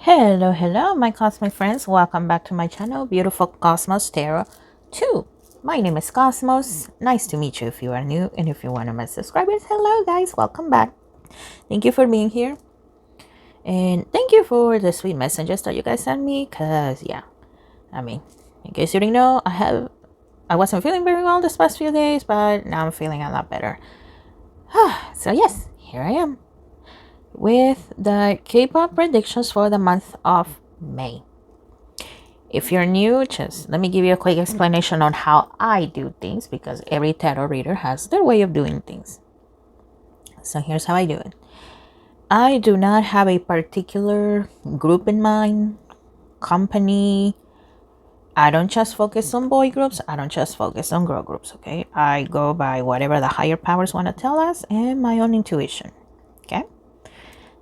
Hello, my cosmic friends. Welcome back to my channel, Beautiful Cosmos Tarot 2. My name is Cosmos. Nice to meet you if you are new, and if you're one of my subscribers, hello guys, welcome back. Thank you for being here, and thank you for the sweet messages that you guys sent me, because yeah, in case you didn't know, I wasn't feeling very well this past few days, but now I'm feeling a lot better. So yes, here I am with the K-pop predictions for the month of May. If you're new, just let me give you a quick explanation on how I do things, because every tarot reader has their way of doing things. So here's how I do it. I do not have a particular group in mind, company. I don't just focus on boy groups. I don't just focus on girl groups, okay? I go by whatever the higher powers want to tell us and my own intuition, okay?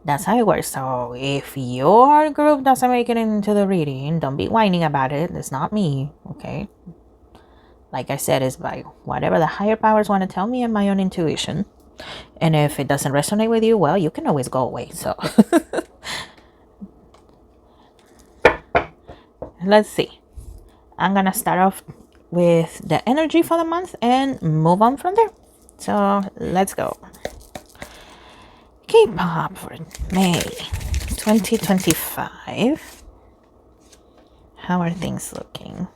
That's how it works. So if your group doesn't make it into the reading, don't be whining about it. It's not me, okay? Like I said, it's by whatever the higher powers want to tell me and my own intuition. And if it doesn't resonate with you, well, you can always go away. So let's see. I'm going to start off with the energy for the month and move on from there. So let's go. K-pop for May 2025. How are things looking?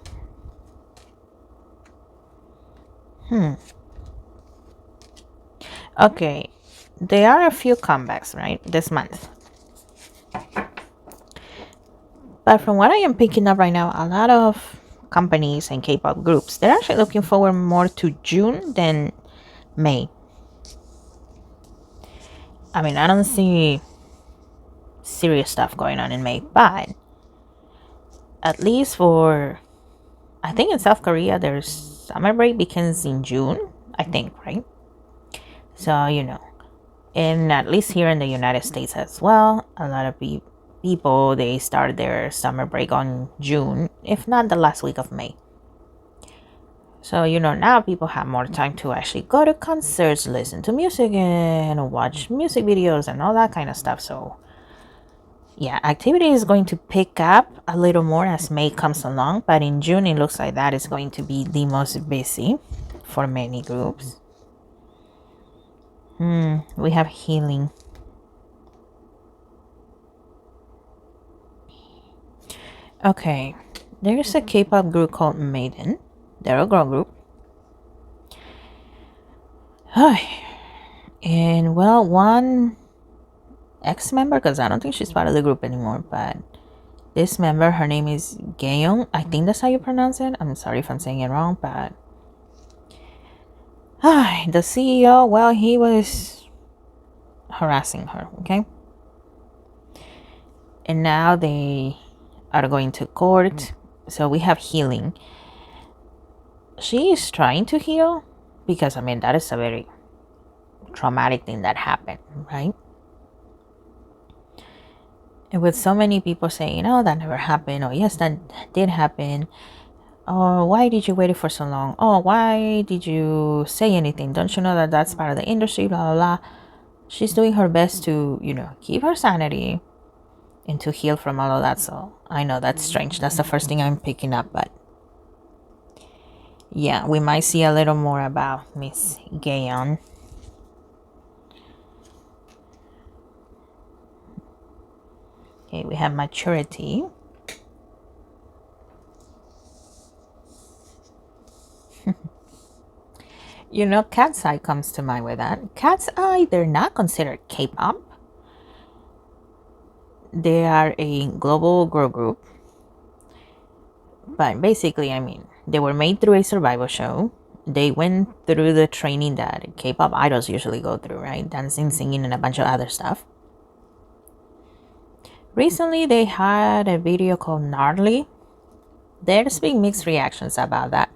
Okay, there are a few comebacks, right, this month. But from what I am picking up right now, a lot of companies and K-pop groups, they're actually looking forward more to June than May. I mean, I don't see serious stuff going on in May, but at least for, I think in South Korea, there's summer break begins in June, I think, right? So, you know, and at least here in the United States as well, a lot of people, they start their summer break on June, if not the last week of May. So, you know, now people have more time to actually go to concerts, listen to music, and watch music videos and all that kind of stuff. So, yeah, activity is going to pick up a little more as May comes along. But in June, it looks like that is going to be the most busy for many groups. We have healing. Okay, there's a K-pop group called Maiden. They're a girl group. And well, one ex-member, because I don't think she's part of the group anymore, but this member, her name is Gaeyoung. I think that's how you pronounce it. I'm sorry if I'm saying it wrong, but the CEO, well, he was harassing her, okay? And now they are going to court. So we have healing. She is trying to heal because, I mean, that is a very traumatic thing that happened, right? And with so many people saying, oh, that never happened, or yes, that did happen, or why did you wait for so long, oh, why did you say anything, don't you know that that's part of the industry, blah blah blah. She's doing her best to, you know, keep her sanity and to heal from all of that. So I know that's strange, that's the first thing I'm picking up, but yeah, we might see a little more about Miss Gayon. Okay, we have maturity. You know, Cat's Eye comes to mind with that. Cat's Eye, they're not considered K-pop. They are a global girl group. But basically, I mean, they were made through a survival show. They went through the training that K-pop idols usually go through, right? Dancing, singing, and a bunch of other stuff. Recently, they had a video called Gnarly. There's been mixed reactions about that.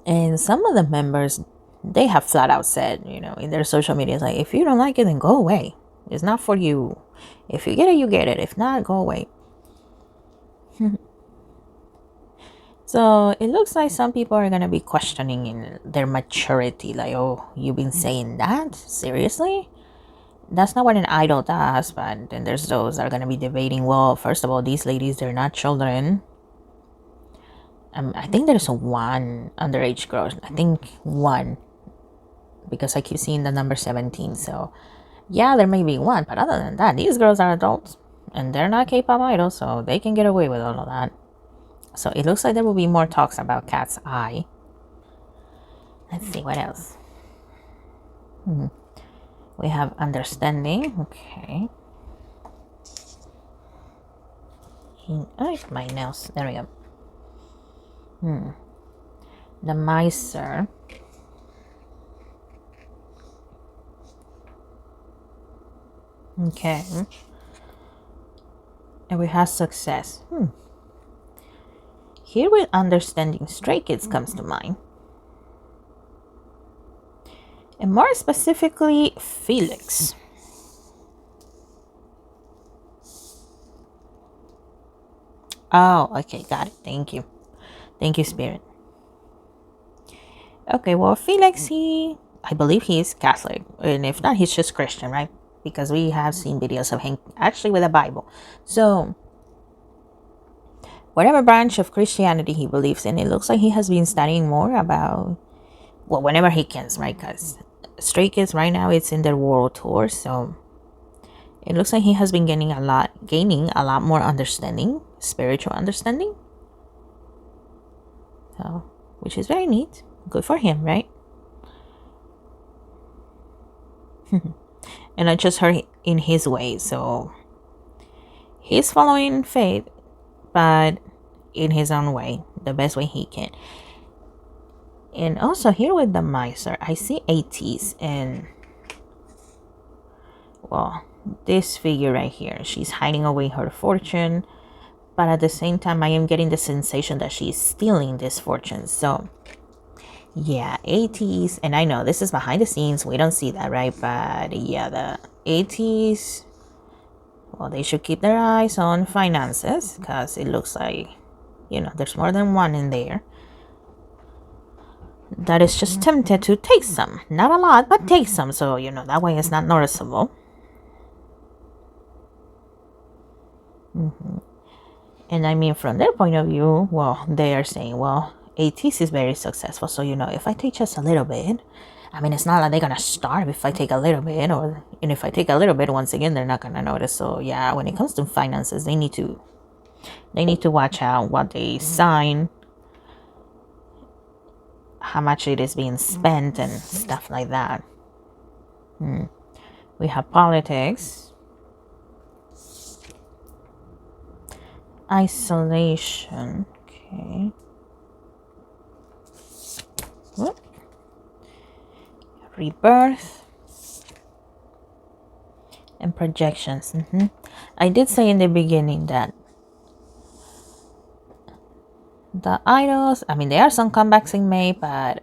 And some of the members, they have flat out said, you know, in their social media, like, if you don't like it, then go away. It's not for you. If you get it, you get it. If not, go away. So it looks like some people are going to be questioning in their maturity. Like, oh, you've been saying that? Seriously? That's not what an idol does, but then there's those that are going to be debating, well, first of all, these ladies, they're not children. I think there's one underage girl. I think one, because I keep seeing the number 17. So, yeah, there may be one, but other than that, these girls are adults and they're not K-pop idols, so they can get away with all of that. So it looks like there will be more talks about Cat's Eye. Let's see what else. We have understanding. Okay. Oh, my nails. There we go. The miser. Okay. And we have success. Here with understanding, Stray Kids comes to mind. And more specifically, Felix. Oh, okay, got it. Thank you. Thank you, Spirit. Okay, well, Felix, I believe he is Catholic. And if not, he's just Christian, right? Because we have seen videos of him actually with a Bible. So, whatever branch of Christianity he believes in, it looks like he has been studying more about, well, whenever he can, right? Because Stray Kids right now, it's in their world tour. So, it looks like he has been gaining a lot more understanding, spiritual understanding. So, which is very neat. Good for him, right? And I just heard in his way. So, he's following faith, but in his own way, the best way he can. And also here with the miser, I see 80s and, well, this figure right here, she's hiding away her fortune, but at the same time I am getting the sensation that she's stealing this fortune. So yeah, 80s, and I know this is behind the scenes, we don't see that, right? But yeah, the 80s, well, they should keep their eyes on finances, because it looks like, there's more than one in there that is just tempted to take some. Not a lot, but take some, so that way it's not noticeable. And I mean, from their point of view, well, they are saying, well, ATs is very successful, so if I take just a little bit, I mean, it's not like they're gonna starve if I take a little bit, and if I take a little bit, once again, they're not gonna notice. So yeah, when it comes to finances, they need to watch out what they sign, how much it is being spent, and stuff like that. We have politics, isolation. Okay. What? Rebirth and projections. I did say in the beginning that the idols, I mean, there are some comebacks in May, but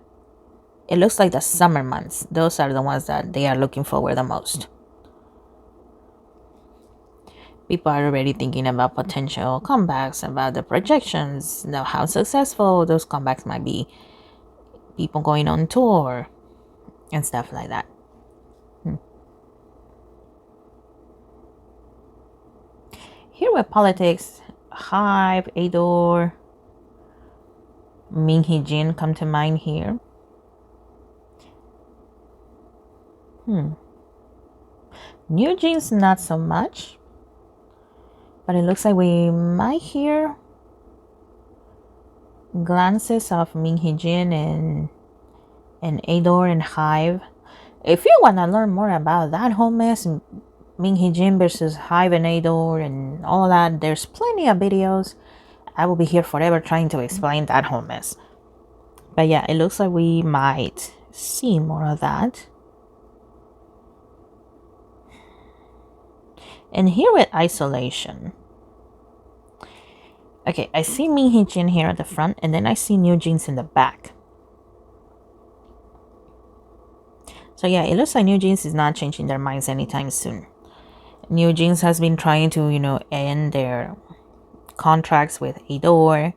it looks like the summer months, those are the ones that they are looking forward the most. People are already thinking about potential comebacks, about the projections, how successful those comebacks might be, people going on tour and stuff like that. Here with politics, Hive, Adore, Min Hee Jin come to mind here. New Jeans, not so much, but it looks like we might hear glances of Min Hee Jin and Adore and Hive. If you want to learn more about that whole mess, Min Hee Jin versus Hive and Adore and all of that, there's plenty of videos. I will be here forever trying to explain that whole mess. But yeah, it looks like we might see more of that. And here with isolation, okay, I see Min Hee Jin here at the front, and then I see New Jeans in the back. So yeah, it looks like New Jeans is not changing their minds anytime soon. New Jeans has been trying to, end their contracts with Adore,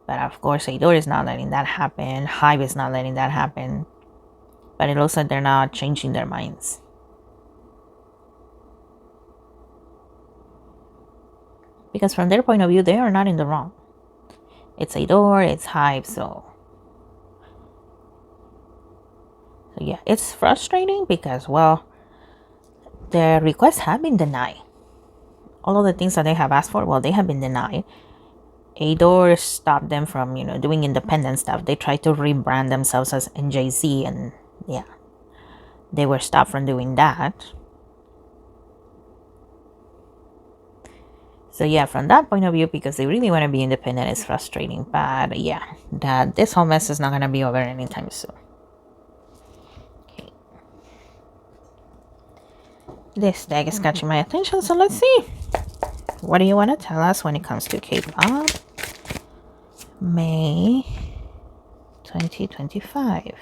but of course Adore is not letting that happen. Hive is not letting that happen. But it looks like they're not changing their minds. because from their point of view, they are not in the wrong. It's a door, it's hype, so yeah, it's frustrating because, well, their requests have been denied. All of the things that they have asked for, well, they have been denied. Adore stopped them from, doing independent stuff. They tried to rebrand themselves as NJZ, and yeah, they were stopped from doing that. So yeah, from that point of view, because they really want to be independent, it's frustrating. But yeah, that this whole mess is not gonna be over anytime soon. Okay. This deck is catching my attention, so let's see. What do you want to tell us when it comes to K-pop? May 2025.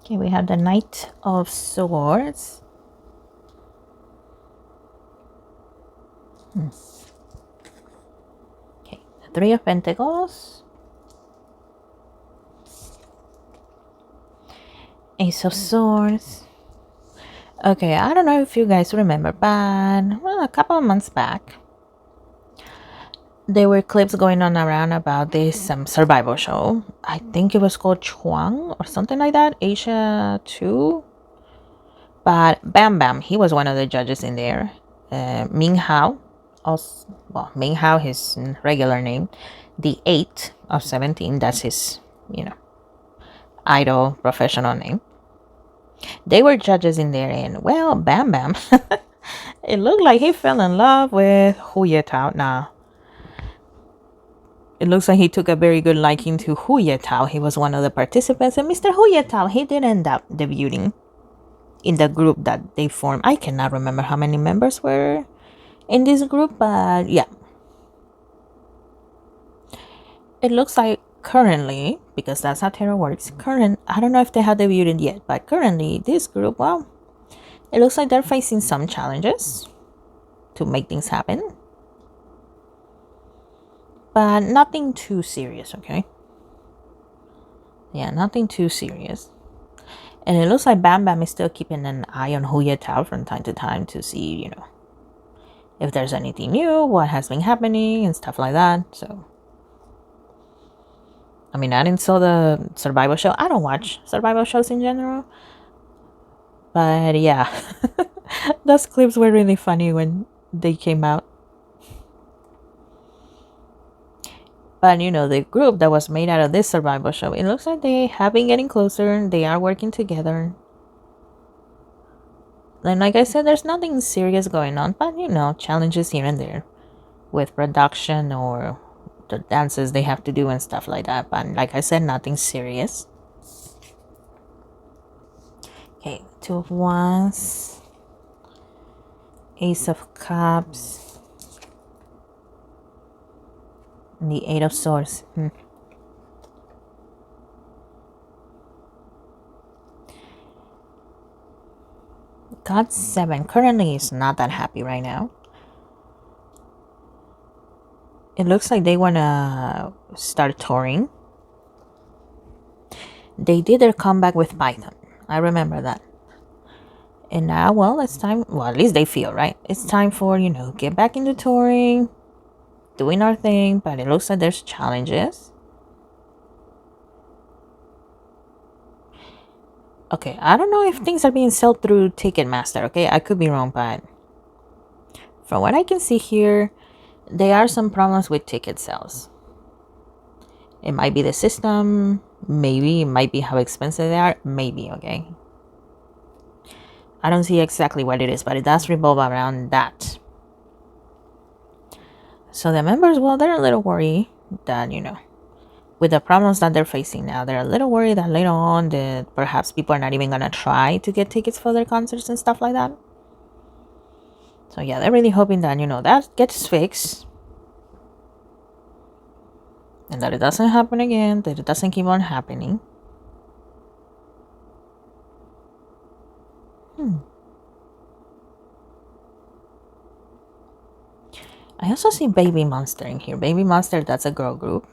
Okay, we have the Knight of Swords. Okay, the Three of Pentacles. Ace of Swords. Okay, I don't know if you guys remember, but well, a couple of months back, there were clips going on around about this survival show. I think it was called Chuang or something like that, Asia 2. But Bam Bam, he was one of the judges in there. Ming Hao, also, well, Ming Hao, his regular name, the 8 of 17, that's his, idol professional name. They were judges in there, and well, Bam Bam, it looked like he fell in love with Hu Yetao. Now, it looks like he took a very good liking to Hu Yetao. He was one of the participants, and Mr. Hu Yetao, he did end up debuting in the group that they formed. I cannot remember how many members were in this group, but yeah. It looks like currently, because that's how tarot works, I don't know if they have debuted yet, but currently this group, well, it looks like they're facing some challenges to make things happen. But nothing too serious, okay? Yeah, nothing too serious. And it looks like Bam Bam is still keeping an eye on Hu Yetao from time to time to see, if there's anything new, what has been happening, and stuff like that. So, I mean, I didn't saw the survival show. I don't watch survival shows in general. But yeah, those clips were really funny when they came out. But the group that was made out of this survival show, it looks like they have been getting closer. They are working together. And like I said, there's nothing serious going on, but challenges here and there with production or the dances they have to do and stuff like that. But like I said, nothing serious. Okay, Two of Wands, Ace of Cups, and the Eight of Swords. God 7 currently is not that happy right now. It looks like they want to start touring. They did their comeback with Python. I remember that. And now, well, it's time. Well, at least they feel, right? It's time for, get back into touring, doing our thing. But it looks like there's challenges. Okay, I don't know if things are being sold through Ticketmaster, okay? I could be wrong, but from what I can see here, there are some problems with ticket sales. It might be the system, maybe it might be how expensive they are, maybe, okay? I don't see exactly what it is, but it does revolve around that. So the members, well, they're a little worried that, with the problems that they're facing now, they're a little worried that later on that perhaps people are not even going to try to get tickets for their concerts and stuff like that. So yeah, they're really hoping that, that gets fixed. And that it doesn't happen again, that it doesn't keep on happening. I also see Baby Monster in here. Baby Monster, that's a girl group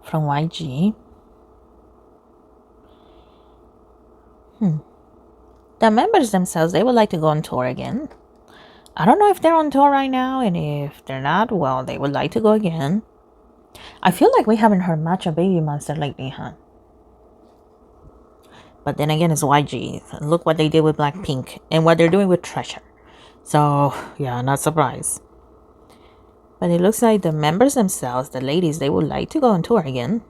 from YG. The members themselves, they would like to go on tour again. I don't know if they're on tour right now, and if they're not, well, they would like to go again. I feel like we haven't heard much of Baby Monster lately, huh? But then again, it's YG. Look what they did with Blackpink and what they're doing with Treasure. So, yeah, not surprised. But it looks like the members themselves, the ladies, they would like to go on tour again.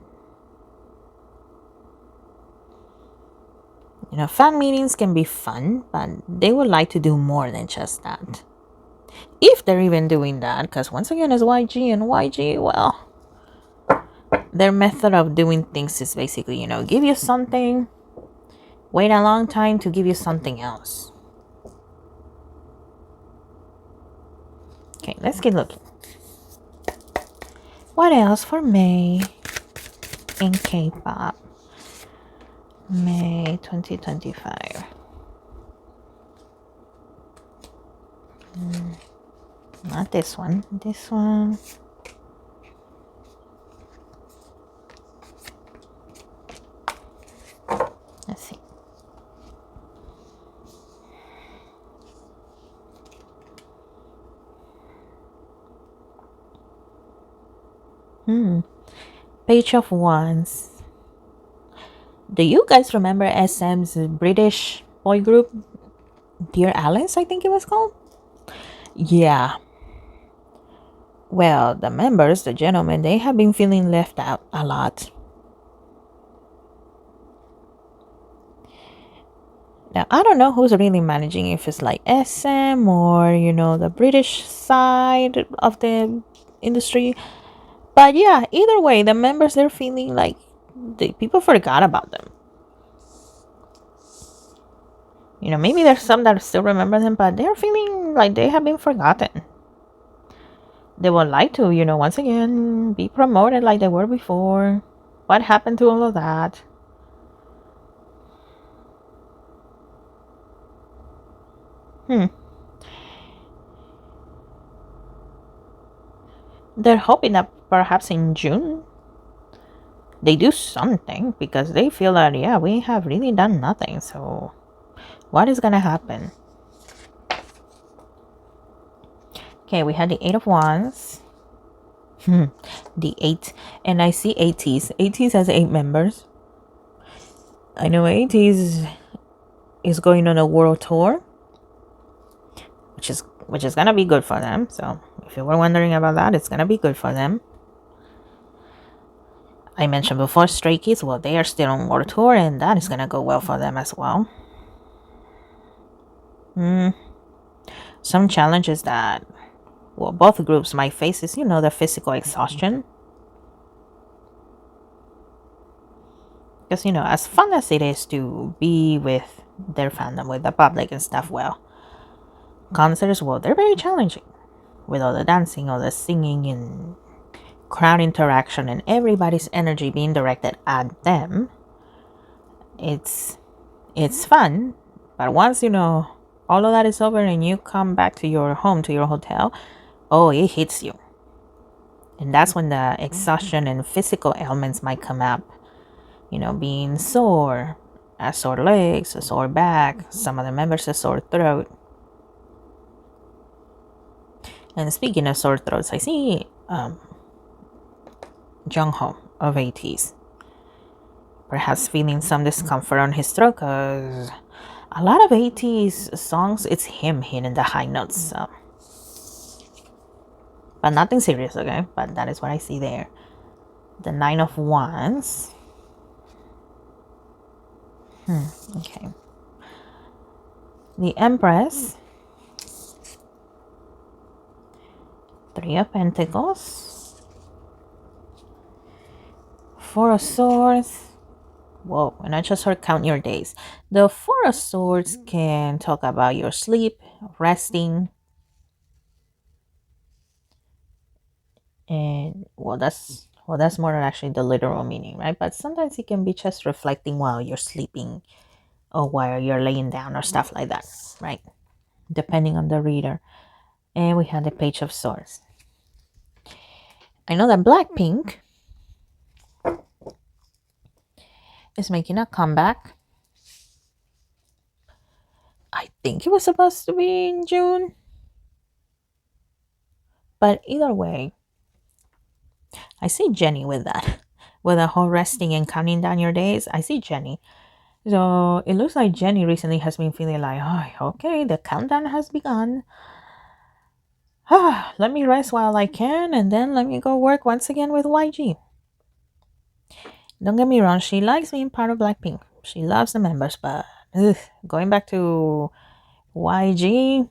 You know, fan meetings can be fun, but they would like to do more than just that. If they're even doing that, because once again, it's YG, and YG, well, their method of doing things is basically, you know, give you something, wait a long time to give you something else. Okay, let's keep looking. What else for May in K-pop? May 2025. Not this one. This one. Let's see. Page of Wands. Do you guys remember SM's British boy group? Dear Alice, I think it was called? Yeah. Well, the members, the gentlemen, they have been feeling left out a lot. Now, I don't know who's really managing, if it's like SM or, you know, the British side of the industry. But yeah, either way, the members, they're feeling like people forgot about them. You know, maybe there's some that still remember them, but they're feeling like they have been forgotten. They would like to, you know, once again, be promoted like they were before. What happened to all of that? They're hoping that perhaps in June they do something, because they feel that, yeah, we have really done nothing. So what is gonna happen? Okay, we had the Eight of Wands. The 8. And I see ATEEZ. ATEEZ has 8 members. I know ATEEZ is going on a world tour, which is gonna be good for them. So if you were wondering about that, it's gonna be good for them. I mentioned before Stray Kids, well, they are still on world tour, and that is gonna go well for them as well. Some challenges that, well, both groups might face is, you know, the physical exhaustion. Because, you know, as fun as it is to be with their fandom, with the public and stuff, well, concerts, well, they're very challenging. With all the dancing, all the singing, and crowd interaction, and everybody's energy being directed at them. It's fun, but once, you know, all of that is over and you come back to your home, to your hotel, oh, it hits you. And that's when the exhaustion and physical ailments might come up. You know, being sore, a sore legs, a sore back, some of the members a sore throat. And speaking of sore throats, I see Jungho of ATEEZ perhaps feeling some discomfort on his throat, because a lot of ATEEZ songs, it's him hitting the high notes. But nothing serious, okay? But that is what I see there. The 9 of Wands. Okay. The Empress. 3 of Pentacles. 4 of Swords. Whoa, and I just heard count your days. The 4 of Swords can talk about your sleep, resting. And that's more than actually the literal meaning, right? But sometimes it can be just reflecting while you're sleeping or while you're laying down or stuff like that, right? Depending on the reader. And we have the Page of Swords. I know that Blackpink is making a comeback. I think it was supposed to be in June. But either way, I see Jenny with that. With the whole resting and counting down your days, I see Jenny. So it looks like Jenny recently has been feeling like, oh, okay, the countdown has begun. Let me rest while I can, and then let me go work once again with YG. Don't get me wrong, she likes being part of Blackpink. She loves the members, but going back to YG,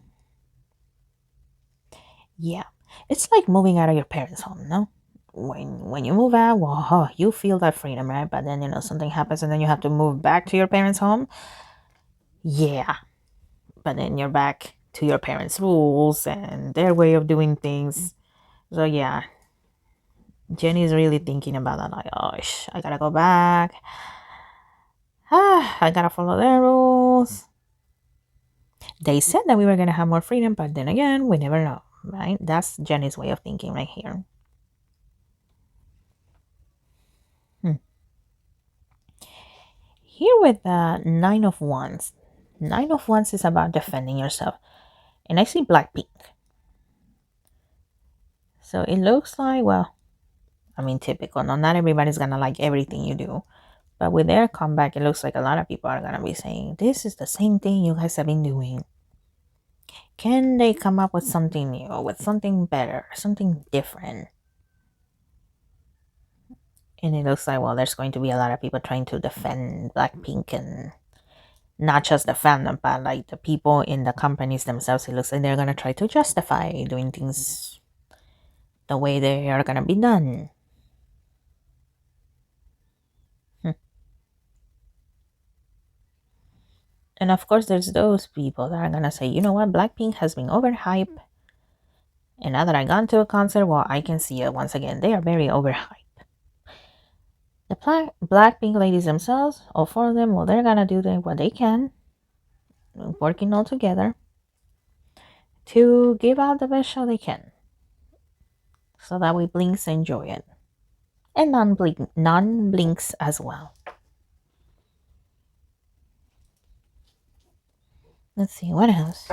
yeah, it's like moving out of your parents' home, no? When you move out, well, you feel that freedom, right? But then something happens, and then you have to move back to your parents' home. Yeah, but then you're back to your parents' rules and their way of doing things. So yeah, Jenny's really thinking about that. Like, oh, I gotta go back. I gotta follow their rules. They said that we were gonna have more freedom, but then again, we never know, right? That's Jenny's way of thinking right here. Here with the Nine of Wands. Nine of Wands is about defending yourself. And I see Blackpink. So it looks like, well, I mean, typical. No, not everybody's gonna like everything you do. But with their comeback, it looks like a lot of people are gonna be saying, this is the same thing you guys have been doing. Can they come up with something new, with something better, something different? And it looks like, well, there's going to be a lot of people trying to defend Blackpink, and not just the fandom, but like the people in the companies themselves. It looks like they're going to try to justify doing things the way they are going to be done. And of course, there's those people that are going to say, you know what, Blackpink has been overhyped. And now that I gone to a concert, well, I can see it once again. They are very overhyped. The Blackpink ladies themselves, all four of them, well, they're going to do what they can, working all together to give out the best show they can, so that we Blinks enjoy it, and non-Blinks as well. Let's see what else.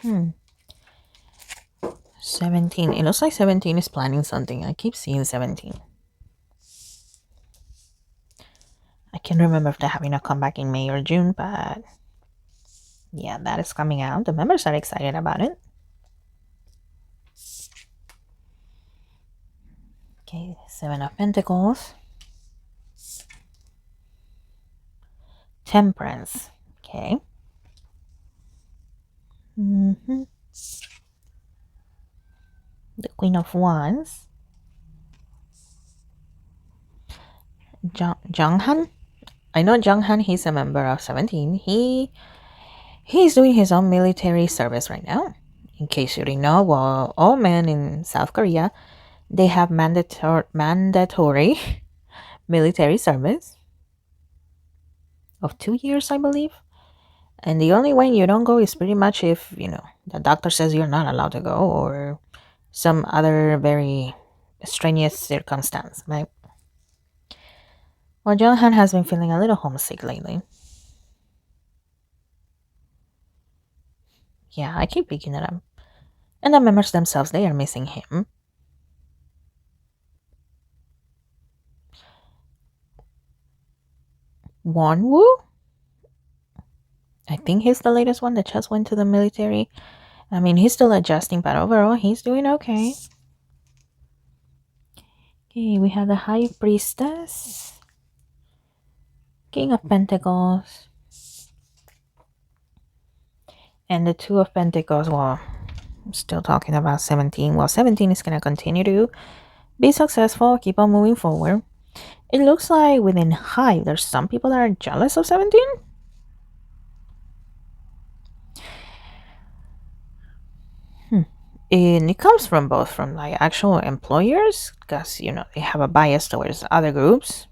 Hmm. 17. It looks like 17 is planning something. I keep seeing 17. I can't remember if they're having a comeback in May or June, but yeah, that is coming out. The members are excited about it. Okay, 7 of Pentacles. Temperance. Okay. The Queen of Wands. Jonghan. I know Jonghan, he's a member of 17. He's doing his own military service right now. In case you didn't know, well, all men in South Korea, they have mandatory military service of 2 years, I believe. And the only way you don't go is pretty much if, the doctor says you're not allowed to go, or some other very strenuous circumstance, right? Well, Jonghan has been feeling a little homesick lately. Yeah, I keep picking it up. And the members themselves, they are missing him. Wonwoo? I think he's the latest one that just went to the military. I mean, he's still adjusting, but overall, he's doing okay. Okay, we have the High Priestess. King of Pentacles. And the Two of Pentacles, well, I'm still talking about 17. Well, 17 is going to continue to be successful, keep on moving forward. It looks like within Hive, there's some people that are jealous of 17. And it comes from both from like actual employers, because they have a bias towards other groups.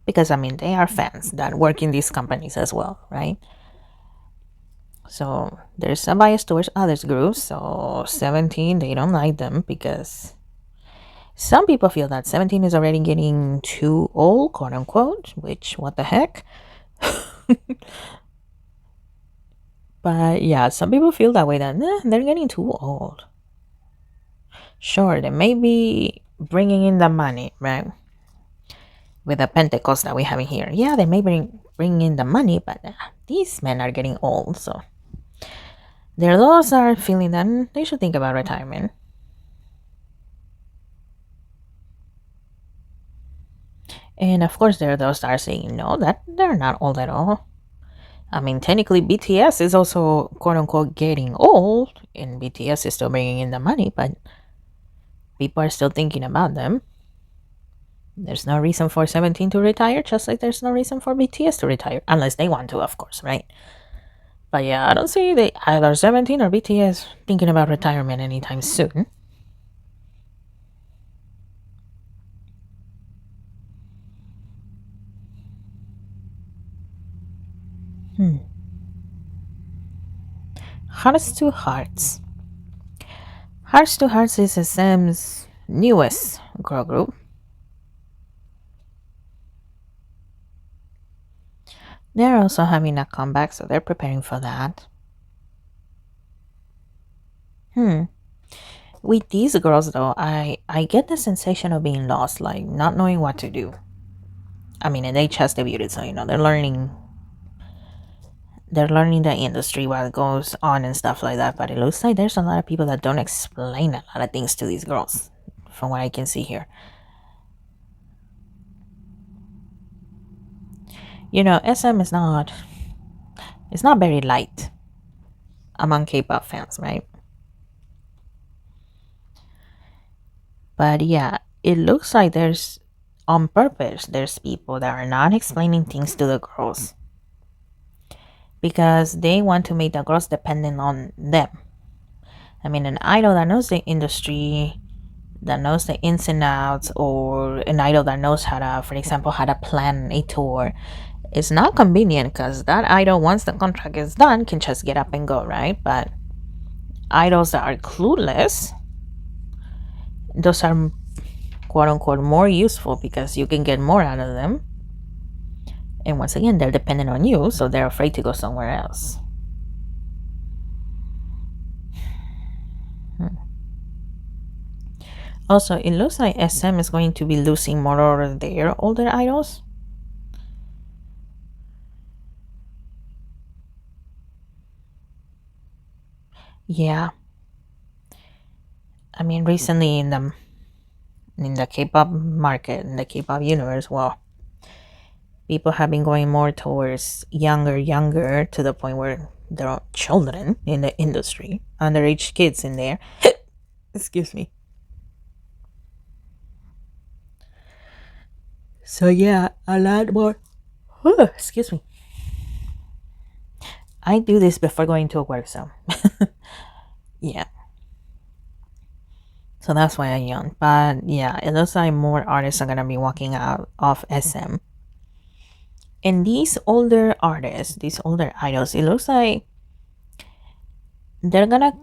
Because they are fans that work in these companies as well, right? So there's a bias towards others groups. So 17, they don't like them because some people feel that 17 is already getting too old, quote unquote, which, what the heck? But yeah, some people feel that way, that they're getting too old. Sure, they may be bringing in the money, right? With the Pentecost that we have in here. Yeah, they may bring in the money, but these men are getting old, so their laws are feeling that they should think about retirement. And of course, there are those that are saying no, that they're not old at all. Technically, BTS is also quote unquote getting old, and BTS is still bringing in the money, but people are still thinking about them. There's no reason for 17 to retire, just like there's no reason for BTS to retire, unless they want to, of course, right? But yeah, I don't see either 17 or BTS thinking about retirement anytime soon. Hearts to Hearts. Hearts to Hearts is SM's newest girl group. They're also having a comeback, so they're preparing for that. With these girls, though, I get the sensation of being lost, like not knowing what to do. And they just debuted, so they're learning the industry, what goes on and stuff like that. But it looks like there's a lot of people that don't explain a lot of things to these girls, from what I can see here. SM is not, it's not very light among K-pop fans, right? But yeah, it looks like on purpose, there's people that are not explaining things to the girls because they want to make the girls dependent on them. An idol that knows the industry, that knows the ins and outs, or an idol that knows how to, for example, how to plan a tour, it's not convenient because that idol, once the contract is done, can just get up and go, right? But idols that are clueless, those are quote unquote more useful because you can get more out of them. And once again, they're dependent on you, so they're afraid to go somewhere else. Also, it looks like SM is going to be losing more of their older idols. Yeah. Recently in the K-pop market, in the K-pop universe, well, people have been going more towards younger, to the point where there are children in the industry, underage kids in there. Excuse me. So yeah, a lot more. Excuse me. I do this before going to work, so yeah. So that's why I yawn. But yeah, it looks like more artists are gonna be walking out of SM. And these older artists, these older idols, it looks like they're gonna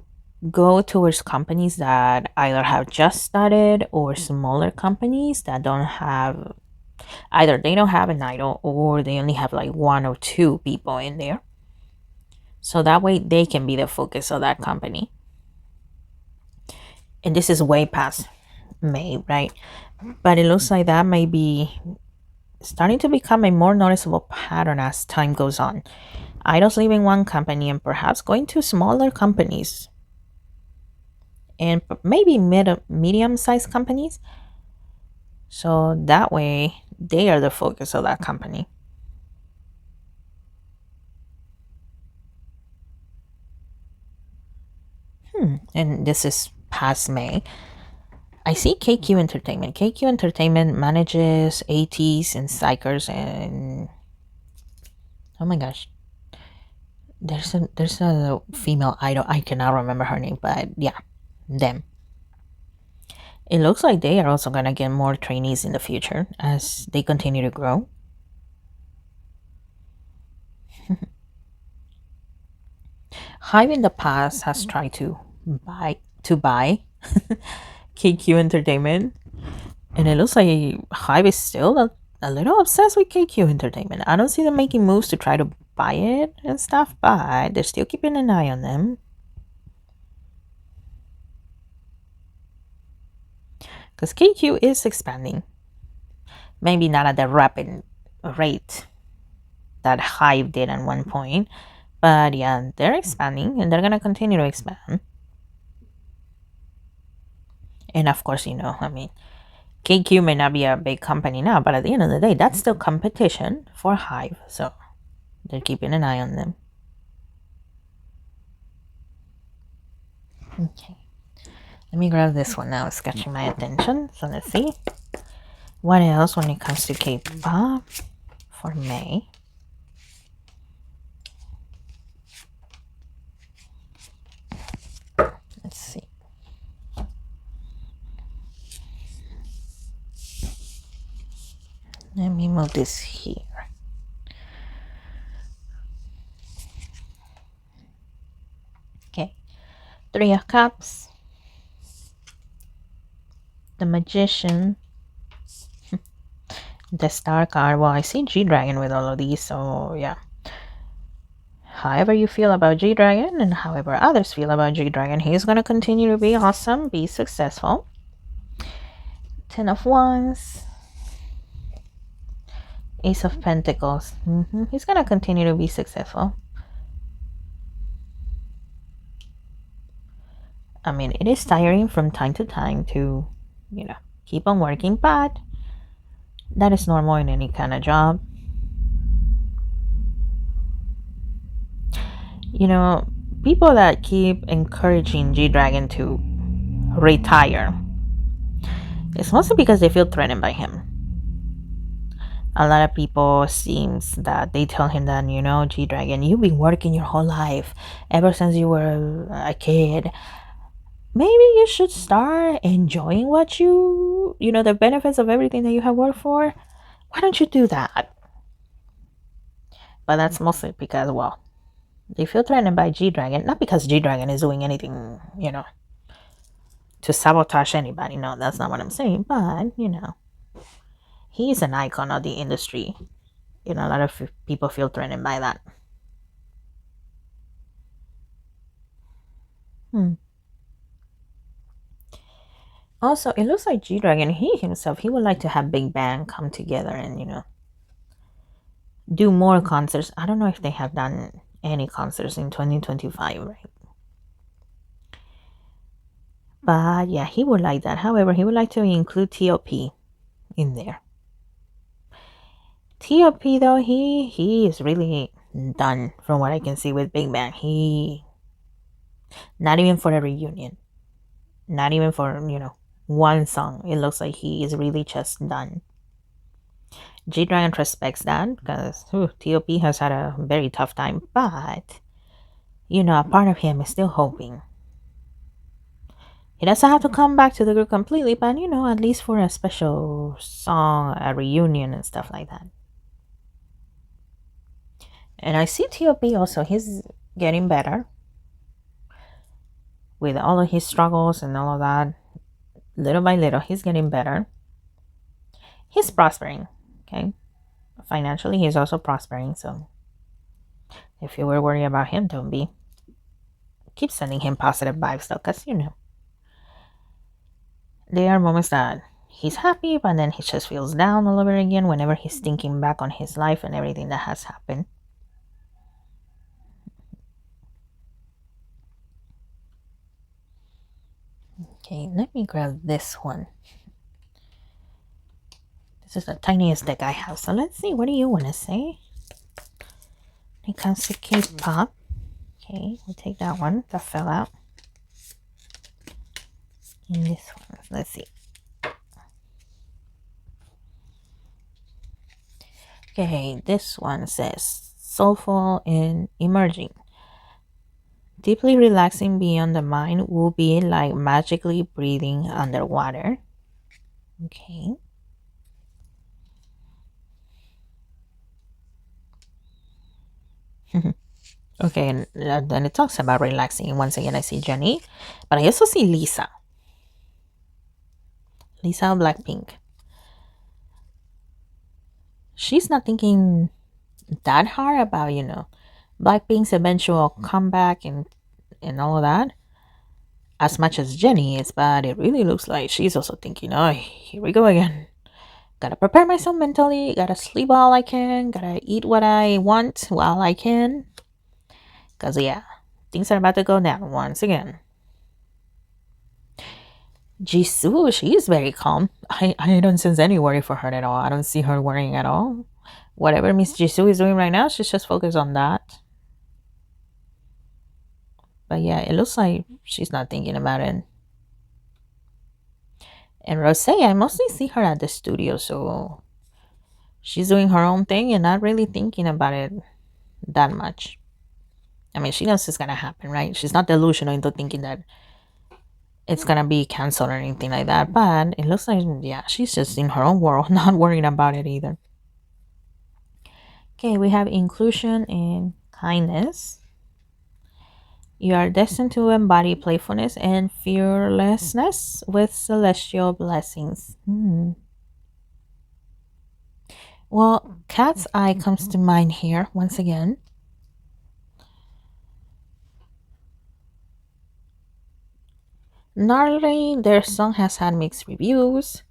go towards companies that either have just started or smaller companies that don't have, either they don't have an idol or they only have like one or two people in there. So that way they can be the focus of that company. And this is way past May, right? But it looks like that may be starting to become a more noticeable pattern as time goes on. Idols leaving one company and perhaps going to smaller companies and maybe medium-sized companies. So that way they are the focus of that company. And this is past May. I see KQ Entertainment. KQ Entertainment manages ATs and Psychers and, oh my gosh, There's a female idol. I cannot remember her name, but yeah, them. It looks like they are also gonna get more trainees in the future as they continue to grow. Hive in the past has tried to buy KQ Entertainment, and it looks like Hive is still a little obsessed with KQ Entertainment. I don't see them making moves to try to buy it and stuff, but they're still keeping an eye on them. Because KQ is expanding. Maybe not at the rapid rate that Hive did at one point, but yeah, they're expanding and they're gonna continue to expand. And of course, I mean, KQ may not be a big company now, but at the end of the day, that's still competition for Hive. So they're keeping an eye on them. Okay. Let me grab this one now. It's catching my attention. So let's see. What else when it comes to K-pop for May? Let's see. Let me move this here. Okay. Three of Cups. The Magician. The Star card. Well, I see G-Dragon with all of these, so yeah. However you feel about G-Dragon and however others feel about G-Dragon, he's going to continue to be awesome, be successful. Ten of Wands. Ace of Pentacles. He's going to continue to be successful. I mean, it is tiring from time to time to, keep on working, but that is normal in any kind of job. People that keep encouraging G-Dragon to retire, it's mostly because they feel threatened by him. A lot of people seems that they tell him that, G-Dragon, you've been working your whole life ever since you were a kid. Maybe you should start enjoying what the benefits of everything that you have worked for. Why don't you do that? But that's mostly because, well, they feel threatened by G-Dragon, not because G-Dragon is doing anything, to sabotage anybody. No, that's not what I'm saying. But, he's an icon of the industry. A lot of people feel threatened by that. Also, it looks like G-Dragon, he himself, he would like to have Big Bang come together and, do more concerts. I don't know if they have done any concerts in 2025, right? But yeah, he would like that. However, he would like to include T.O.P. in there. T.O.P. though, he is really done from what I can see with Big Bang. He, not even for a reunion, not even for, one song. It looks like he is really just done. G-Dragon respects that because T.O.P. has had a very tough time, but a part of him is still hoping. He doesn't have to come back to the group completely, but at least for a special song, a reunion and stuff like that. And I see T.O.P. also, he's getting better with all of his struggles and all of that. Little by little, he's getting better. He's prospering, okay? Financially, he's also prospering, so if you were worried about him, don't be. Keep sending him positive vibes though, because there are moments that he's happy, but then he just feels down all over again whenever he's thinking back on his life and everything that has happened. Okay, let me grab this one. This is the tiniest deck I have, so let's see, what do you want to say when it comes to K-pop? Okay, we'll take that one that fell out. And this one, let's see. Okay, this one says soulful and emerging. Deeply relaxing beyond the mind will be like magically breathing underwater. Okay. Okay, and then it talks about relaxing. Once again, I see Jenny, but I also see Lisa. Lisa of Blackpink. She's not thinking that hard about, Blackpink's eventual comeback and all of that as much as Jenny is, but it really looks like she's also thinking, oh, here we go again. Gotta prepare myself mentally, gotta sleep while I can, gotta eat what I want while I can. Because, yeah, things are about to go down once again. Jisoo, she is very calm. I don't sense any worry for her at all. I don't see her worrying at all. Whatever Miss Jisoo is doing right now, she's just focused on that. But yeah, it looks like she's not thinking about it. And Rose, I mostly see her at the studio, so she's doing her own thing and not really thinking about it that much. I mean, she knows it's gonna happen, right? She's not delusional into thinking that it's gonna be canceled or anything like that. But it looks like, yeah, she's just in her own world, not worrying about it either. Okay, we have inclusion and kindness. You are destined to embody playfulness and fearlessness with celestial blessings. Well, cat's eye comes to mind here once again. Gnarly, their song has had mixed reviews,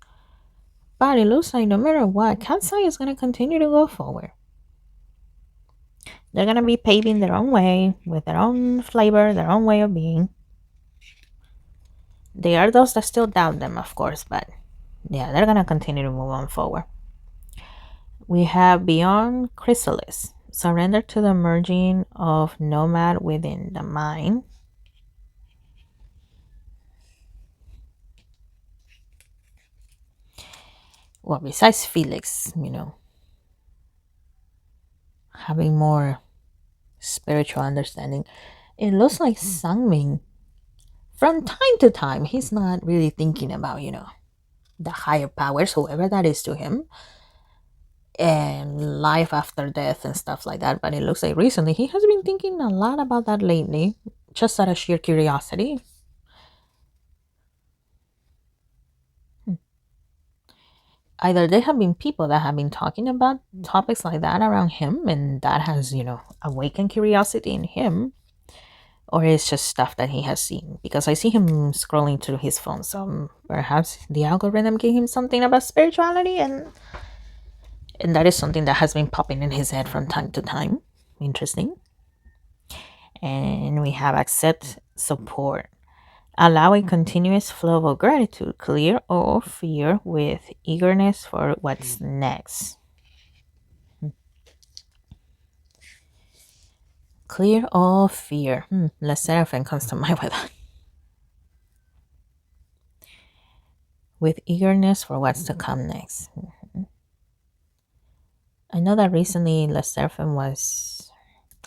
but it looks like no matter what, cat's eye is going to continue to go forward. They're going to be paving their own way with their own flavor, their own way of being. They are those that still doubt them, of course, but yeah, they're going to continue to move on forward. We have Beyond Chrysalis, surrender to the merging of nomad within the mind. Well, besides Felix, having more spiritual understanding, it looks like Sangmin, from time to time, he's not really thinking about, the higher powers, whoever that is to him, and life after death and stuff like that. But it looks like recently he has been thinking a lot about that lately, just out of sheer curiosity. Either there have been people that have been talking about topics like that around him, and that has, awakened curiosity in him, or it's just stuff that he has seen. Because I see him scrolling through his phone, so perhaps the algorithm gave him something about spirituality, and that is something that has been popping in his head from time to time. Interesting. And we have accept support. Allow a continuous flow of gratitude, clear all fear with eagerness for what's next. Clear all fear. Let's Seraphim comes to mind with that. With eagerness for what's to come next. I know that recently Le Seraphim was,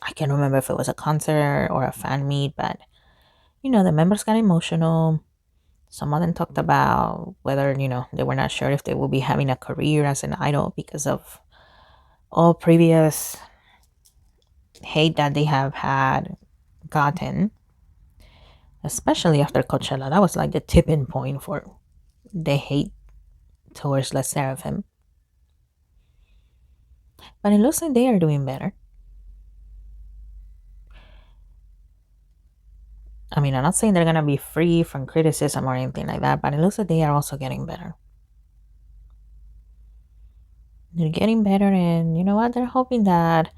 I can't remember if it was a concert or a fan meet, but the members got emotional. Some of them talked about whether, they were not sure if they will be having a career as an idol because of all previous hate that they have had gotten, especially after Coachella. That was like the tipping point for the hate towards Le Seraphim. But it looks like they are doing better. I mean, I'm not saying they're going to be free from criticism or anything like that, but it looks like they are also getting better. They're getting better, and you know what? They're hoping that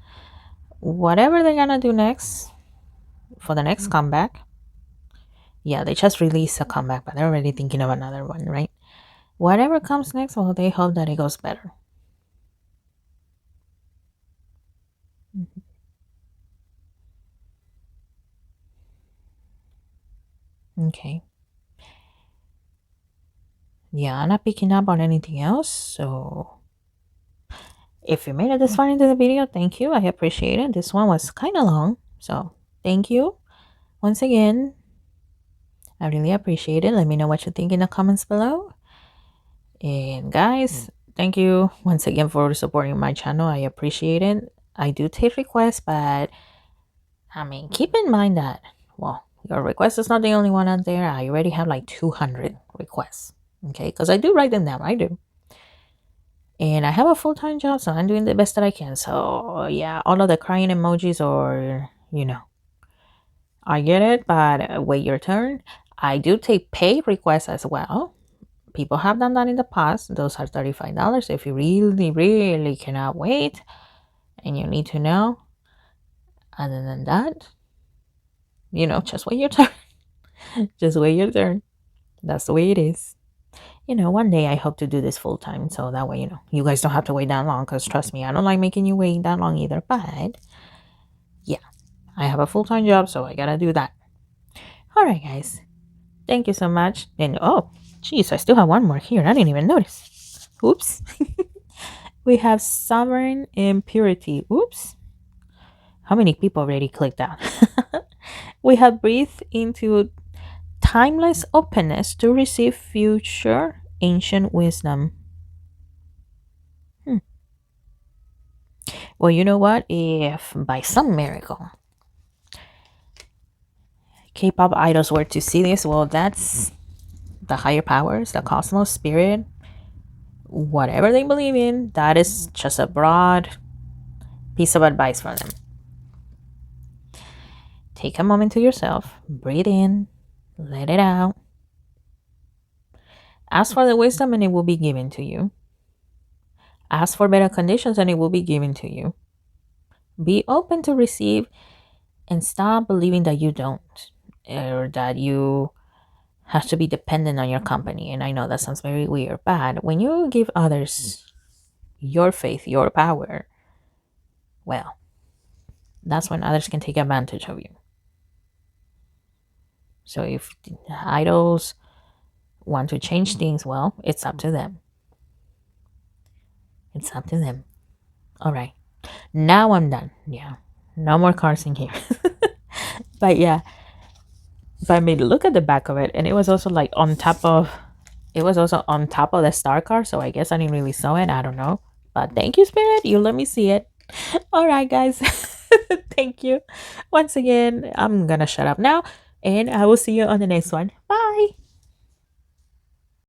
whatever they're going to do next for the next comeback, yeah, they just released a comeback, but they're already thinking of another one, right? Whatever comes next, well, they hope that it goes better. Okay. Yeah, I'm not picking up on anything else, so if you made it this far into the video, thank you. I appreciate it. This one was kind of long, so thank you. Once again, I really appreciate it. Let me know what you think in the comments below. And guys, thank you once again for supporting my channel. I appreciate it. I do take requests, but I mean, keep in mind that, well, your request is not the only one out there. I already have like 200 requests. Okay, because I do write them down. I do. And I have a full-time job, so I'm doing the best that I can. So yeah, all of the crying emojis, or I get it, but wait your turn. I do take pay requests as well. People have done that in the past. Those are $35 if you really, really cannot wait and you need to know. Other than that, just wait your turn. Just wait your turn. That's the way it is. One day I hope to do this full time, so that way, you guys don't have to wait that long, because trust me, I don't like making you wait that long either. But yeah, I have a full-time job, so I gotta do that. All right, guys. Thank you so much. And oh, geez, I still have one more here. I didn't even notice. Oops. We have sovereign impurity. Oops. How many people already clicked that? We have breathed into timeless openness to receive future ancient wisdom. Well, you know what? If by some miracle K-pop idols were to see this, well, that's the higher powers, the cosmos, spirit, whatever they believe in. That is just a broad piece of advice for them. Take a moment to yourself, breathe in, let it out. Ask for the wisdom and it will be given to you. Ask for better conditions and it will be given to you. Be open to receive and stop believing that you don't, or that you have to be dependent on your company. And I know that sounds very weird, but when you give others your faith, your power, well, that's when others can take advantage of you. So if idols want to change things, well, it's up to them. It's up to them. All right. Now I'm done. Yeah. No more cards in here. But yeah, if I may look at the back of it, and it was also like on top of the star card, so I guess I didn't really saw it. I don't know. But thank you, Spirit. You let me see it. All right, guys. Thank you. Once again, I'm gonna shut up now, and I will see you on the next one. Bye.